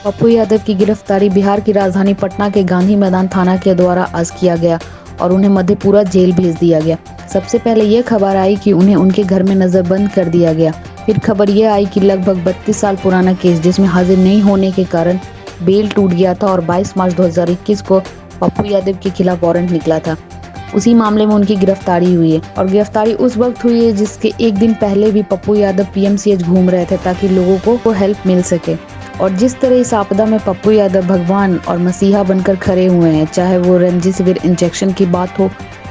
पप्पू यादव की गिरफ्तारी बिहार की राजधानी पटना के गांधी मैदान थाना के द्वारा आज किया गया और उन्हें मधेपुरा जेल भेज दिया गया। सबसे पहले यह खबर आई कि उन्हें उनके घर में नजरबंद कर दिया गया। फिर खबर यह आई कि लगभग 32 साल पुराना केस जिसमें हाजिर नहीं होने के कारण बेल टूट गया था और 22 मार्च 2021 को पप्पू यादव के खिलाफ वारंट निकला था। उसी मामले में उनकी गिरफ्तारी हुई है और गिरफ्तारी उस वक्त हुई है जिसके एक दिन पहले भी पप्पू यादव पीएमसीएच घूम रहे थे ताकि लोगों को हेल्प मिल सके। और जिस तरह इस आपदा में पप्पू यादव भगवान और मसीहा बनकर खड़े हुए हैं, चाहे वो रेमडेसिविर इंजेक्शन की बात हो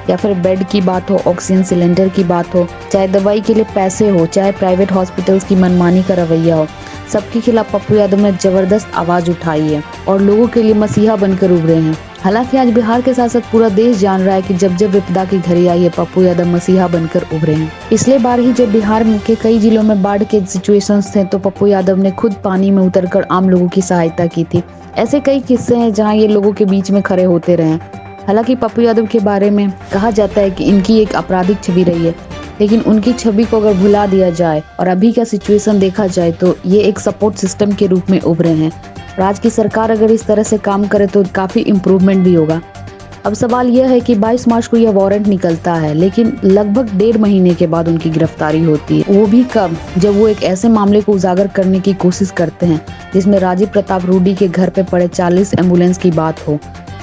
या फिर बेड की बात हो, ऑक्सीजन सिलेंडर की बात हो, चाहे दवाई के लिए पैसे हो, चाहे प्राइवेट हॉस्पिटल्स की मनमानी का रवैया हो, सबके खिलाफ पप्पू यादव ने जबरदस्त आवाज उठाई है और लोगों के लिए मसीहा बनकर उभरे हैं। हालांकि आज बिहार के साथ साथ पूरा देश जान रहा है कि जब जब विपदा की घड़ी आई है पप्पू यादव मसीहा बनकर उभरे हैं। पिछले बार ही जब बिहार के कई जिलों में बाढ़ के सिचुएशंस थे तो पप्पू यादव ने खुद पानी में उतरकर आम लोगों की सहायता की थी। ऐसे कई किस्से हैं जहां ये लोगों के बीच में खड़े होते रहे। हालांकि पप्पू यादव के बारे में कहा जाता है कि इनकी एक आपराधिक छवि रही है, लेकिन उनकी छवि को अगर भुला दिया जाए और अभी का सिचुएशन देखा जाए तो ये एक सपोर्ट सिस्टम के रूप में उभरे हैं। राज्य की सरकार अगर इस तरह से काम करे तो काफी इम्प्रूवमेंट भी होगा। अब सवाल यह है कि 22 मार्च को यह वारंट निकलता है, लेकिन लगभग 1.5 महीने के बाद उनकी गिरफ्तारी होती है। वो भी कब? जब वो एक ऐसे मामले को उजागर करने की कोशिश करते हैं जिसमें राजीव प्रताप रूडी के घर पे पड़े 40 एम्बुलेंस की बात हो।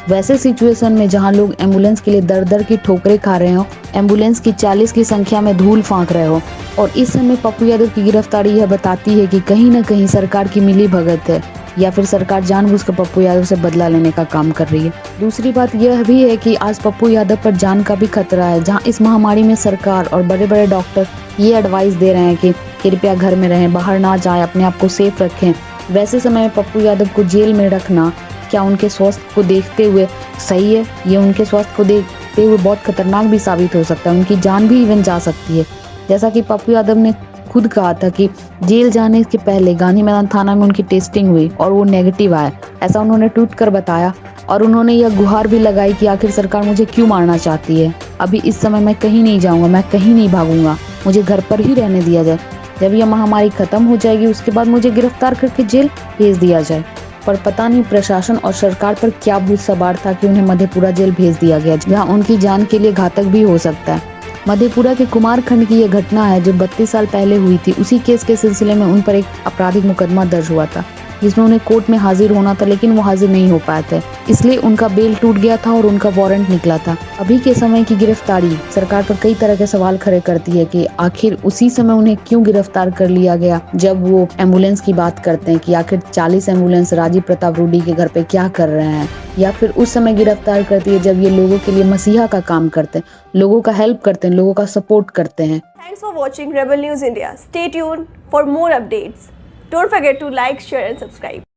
वैसे सिचुएशन में जहां लोग एम्बुलेंस के लिए दर दर की ठोकरें खा रहे हो, एम्बुलेंस की 40 की संख्या में धूल फांक रहे हो, और इस समय पप्पू यादव की गिरफ्तारी यह बताती है कि कहीं न कहीं सरकार की मिली भगत है या फिर सरकार जानबूझकर पप्पू यादव से बदला लेने का काम कर रही है। दूसरी बात यह भी है कि आज पप्पू यादव पर जान का भी खतरा है। जहां इस महामारी में सरकार और बड़े बड़े डॉक्टर ये एडवाइस दे रहे हैं कि कृपया घर में रहें, बाहर ना जाएं, अपने आप को सेफ रखें, वैसे समय में पप्पू यादव को जेल में रखना क्या उनके स्वास्थ्य को देखते हुए सही है? ये उनके स्वास्थ्य को देखते हुए बहुत खतरनाक भी साबित हो सकता है। उनकी जान भी इवन जा सकती है। जैसा कि पप्पू यादव ने खुद कहा था कि जेल जाने के पहले गांधी मैदान थाना में उनकी टेस्टिंग हुई और वो नेगेटिव आया, ऐसा उन्होंने ट्वीट कर बताया। और उन्होंने यह गुहार भी लगाई कि आखिर सरकार मुझे क्यों मारना चाहती है। अभी इस समय मैं कहीं नहीं जाऊंगा, मैं कहीं नहीं भागूंगा, मुझे घर पर ही रहने दिया जाए। जब यह महामारी खत्म हो जाएगी उसके बाद मुझे गिरफ्तार करके जेल भेज दिया जाए। पर पता नहीं प्रशासन और सरकार पर क्या भूत सवार था कि उन्हें मधेपुरा जेल भेज दिया गया, जहां उनकी जान के लिए घातक भी हो सकता है। मधेपुरा के कुमारखंड की यह घटना है जो 32 साल पहले हुई थी। उसी केस के सिलसिले में उन पर एक आपराधिक मुकदमा दर्ज हुआ था जिसमें उन्हें कोर्ट में हाजिर होना था, लेकिन वो हाजिर नहीं हो पाए थे, इसलिए उनका बेल टूट गया था और उनका वारंट निकला था। अभी के समय की गिरफ्तारी सरकार पर कई तरह के सवाल खड़े करती है कि आखिर उसी समय उन्हें क्यों गिरफ्तार कर लिया गया जब वो एम्बुलेंस की बात करते हैं कि आखिर 40 एम्बुलेंस राजीव प्रताप रूडी के घर पे क्या कर रहे हैं, या फिर उस समय गिरफ्तार करती है जब ये लोगों के लिए मसीहा का काम करते हैं, लोगों का हेल्प करते हैं, लोगों का सपोर्ट करते हैं। Thanks for watching Rebel News India. Stay tuned for more updates. Don't forget to like, share and subscribe.